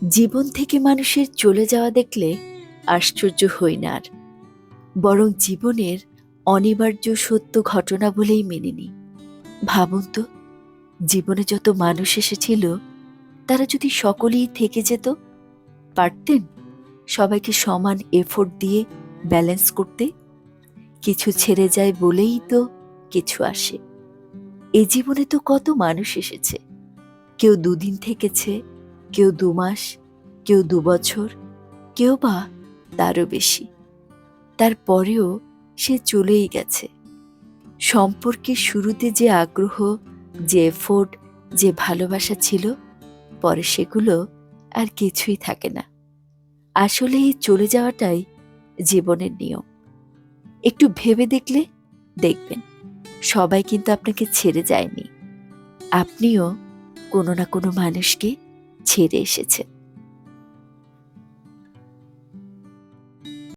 জীবন থেকে মানুষের চলে যাওয়া দেখলে আশ্চর্য হই না আর, বরং জীবনের অনিবার্য সত্য ঘটনা বলেই মেনে নিই। ভাবুন তো, জীবনে যত মানুষ এসেছিল তারা যদি সকলেই থেকে যেত, পারতেন সবাইকে সমান এফোর্ট দিয়ে ব্যালেন্স করতে? কিছু ছেড়ে যায় বলেই তো কিছু আসে। এই জীবনে তো কত মানুষ এসেছে, কেউ দুদিন থেকেছে, কেউ 2 মাস, কেউ 2 বছর, কেউ বা তারও বেশি। তারপরেও সে চলেই গেছে। সম্পর্কের শুরুতে যে আগ্রহ, যে এফোর্ট, যে ভালোবাসা ছিল, পরে সেগুলো আর কিছুই থাকে না। আসলে এই চলে যাওয়াটাই জীবনের নিয়ম। একটু ভেবে দেখলে দেখবেন, সবাই কিন্তু আপনাকে ছেড়ে যায়নি, আপনিও কোনো না কোনো মানুষকে ছেড়ে এসেছেন।